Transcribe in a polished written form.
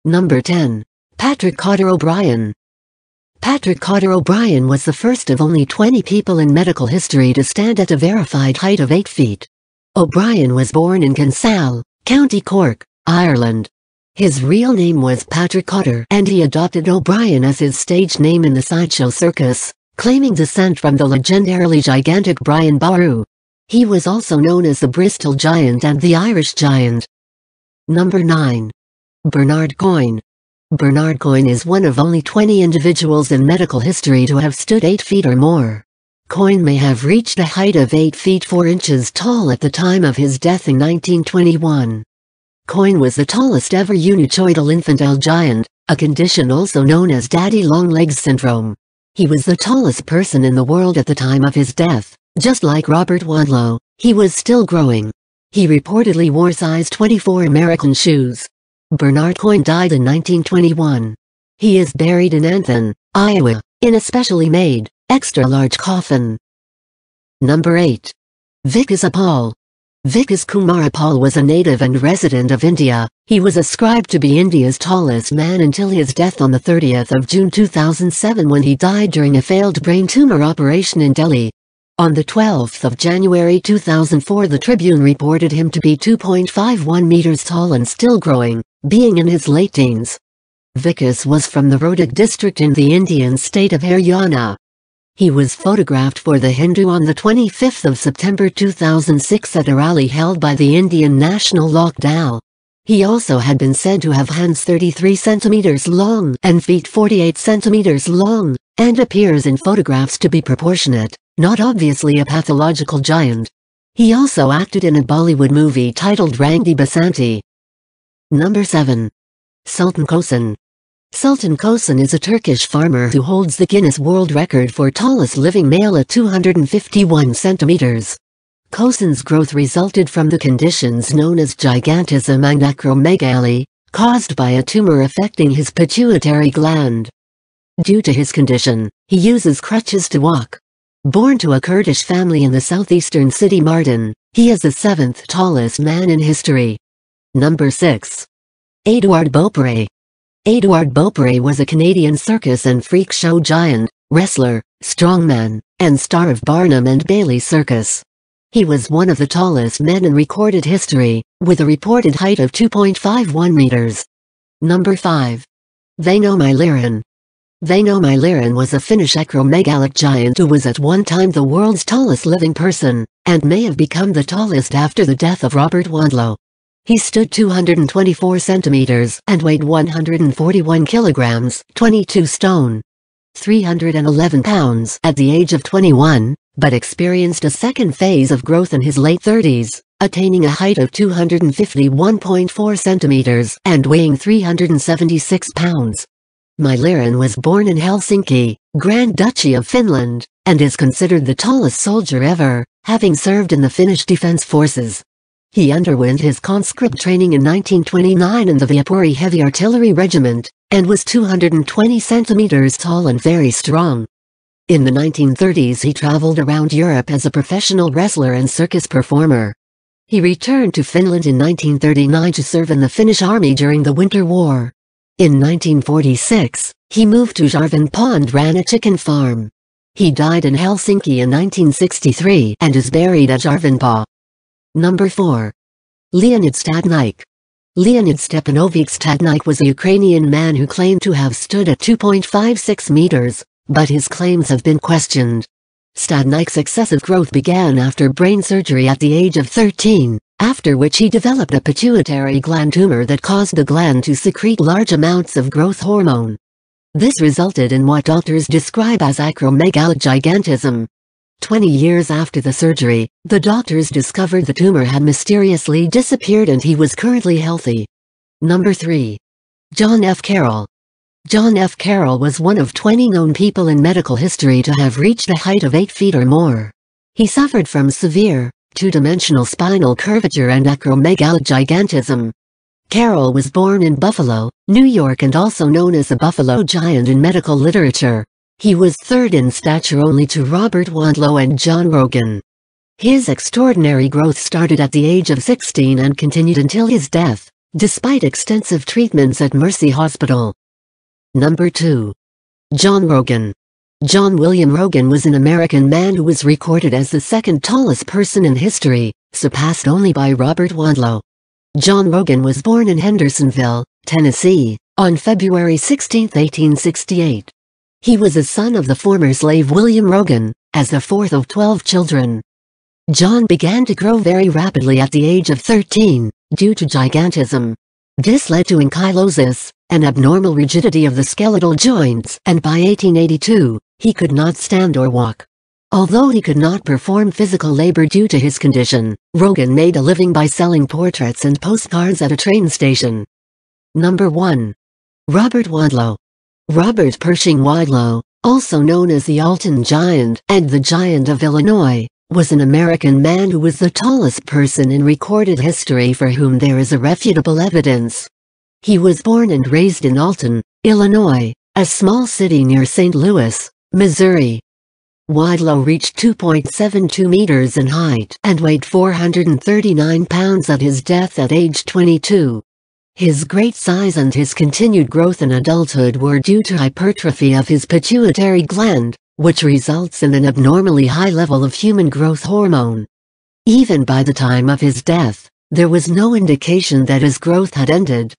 Number 10. Patrick Cotter O'Brien. Patrick Cotter O'Brien was the first of only 20 people in medical history to stand at a verified height of 8 feet. O'Brien was born in Kinsale, County Cork, Ireland. His real name was Patrick Cotter, and he adopted O'Brien as his stage name in the sideshow circus, claiming descent from the legendarily gigantic Brian Boru. He was also known as the Bristol Giant and the Irish Giant. Number 9. Bernard Coyne. Bernard Coyne is one of only 20 individuals in medical history to have stood 8 feet or more. Coyne may have reached a height of 8 feet 4 inches tall at the time of his death in 1921. Coyne was the tallest ever unichoidal infantile giant, a condition also known as daddy long legs syndrome. He was the tallest person in the world at the time of his death. Just like Robert Wadlow, he was still growing. He reportedly wore size 24 American shoes. Bernard Coyne died in 1921. He is buried in Anthon, Iowa, in a specially made, extra-large coffin. Number 8. Vikas Uppal. Vikas Kumar Uppal was a native and resident of India. He was ascribed to be India's tallest man until his death on the 30th of June 2007 when he died during a failed brain tumor operation in Delhi. On the 12th of January 2004 the Tribune reported him to be 2.51 meters tall and still growing, being in his late teens. Vikas was from the Rohtak district in the Indian state of Haryana. He was photographed for The Hindu on the 25th of September 2006 at a rally held by the Indian National Lockdown. He also had been said to have hands 33 centimeters long and feet 48 centimeters long, and appears in photographs to be proportionate, not obviously a pathological giant. He also acted in a Bollywood movie titled Rang De Basanti. Number 7. Sultan Kosen. Sultan Kosen is a Turkish farmer who holds the Guinness World Record for tallest living male at 251 centimeters. Kosen's growth resulted from the conditions known as gigantism and acromegaly, caused by a tumor affecting his pituitary gland. Due to his condition, he uses crutches to walk. Born to a Kurdish family in the southeastern city Mardin, he is the 7th tallest man in history. Number 6. Edouard Beaupré. Edouard Beaupre was a Canadian circus and freak show giant, wrestler, strongman, and star of Barnum and Bailey Circus. He was one of the tallest men in recorded history, with a reported height of 2.51 meters. Number 5. Väinö Myllyrinne. Väinö Myllyrinne was a Finnish acromegalic giant who was at one time the world's tallest living person, and may have become the tallest after the death of Robert Wadlow. He stood 224 centimeters and weighed 141 kilograms, 22 stone, 311 pounds at the age of 21, but experienced a second phase of growth in his late 30s, attaining a height of 251.4 centimeters and weighing 376 pounds. Myllyrinne was born in Helsinki, Grand Duchy of Finland, and is considered the tallest soldier ever, having served in the Finnish Defense Forces. He underwent his conscript training in 1929 in the Viipuri Heavy Artillery Regiment, and was 220 centimeters tall and very strong. In the 1930s he traveled around Europe as a professional wrestler and circus performer. He returned to Finland in 1939 to serve in the Finnish Army during the Winter War. In 1946, he moved to Järvenpää and ran a chicken farm. He died in Helsinki in 1963 and is buried at Järvenpää. Number 4. Leonid Stadnyk. Leonid Stadnyk was a Ukrainian man who claimed to have stood at 2.56 meters, but his claims have been questioned. Stadnyk's excessive growth began after brain surgery at the age of 13, after which he developed a pituitary gland tumor that caused the gland to secrete large amounts of growth hormone. This resulted in what doctors describe as acromegalic gigantism. 20 years after the surgery, the doctors discovered the tumor had mysteriously disappeared and he was currently healthy. Number 3. John F. Carroll. John F. Carroll was one of 20 known people in medical history to have reached a height of 8 feet or more. He suffered from severe, two-dimensional spinal curvature and acromegalic gigantism. Carroll was born in Buffalo, New York and also known as the Buffalo Giant in medical literature. He was third in stature only to Robert Wadlow and John Rogan. His extraordinary growth started at the age of 16 and continued until his death, despite extensive treatments at Mercy Hospital. Number 2. John Rogan. John William Rogan was an American man who was recorded as the second tallest person in history, surpassed only by Robert Wadlow. John Rogan was born in Hendersonville, Tennessee, on February 16, 1868. He was a son of the former slave William Rogan, as the fourth of 12 children. John began to grow very rapidly at the age of 13, due to gigantism. This led to ankylosis, an abnormal rigidity of the skeletal joints, and by 1882, he could not stand or walk. Although he could not perform physical labor due to his condition, Rogan made a living by selling portraits and postcards at a train station. Number 1. Robert Wadlow. Robert Pershing Wadlow, also known as the Alton Giant and the Giant of Illinois, was an American man who was the tallest person in recorded history for whom there is irrefutable evidence. He was born and raised in Alton, Illinois, a small city near St. Louis, Missouri. Wadlow reached 2.72 meters in height and weighed 439 pounds at his death at age 22. His great size and his continued growth in adulthood were due to hypertrophy of his pituitary gland, which results in an abnormally high level of human growth hormone. Even by the time of his death, there was no indication that his growth had ended,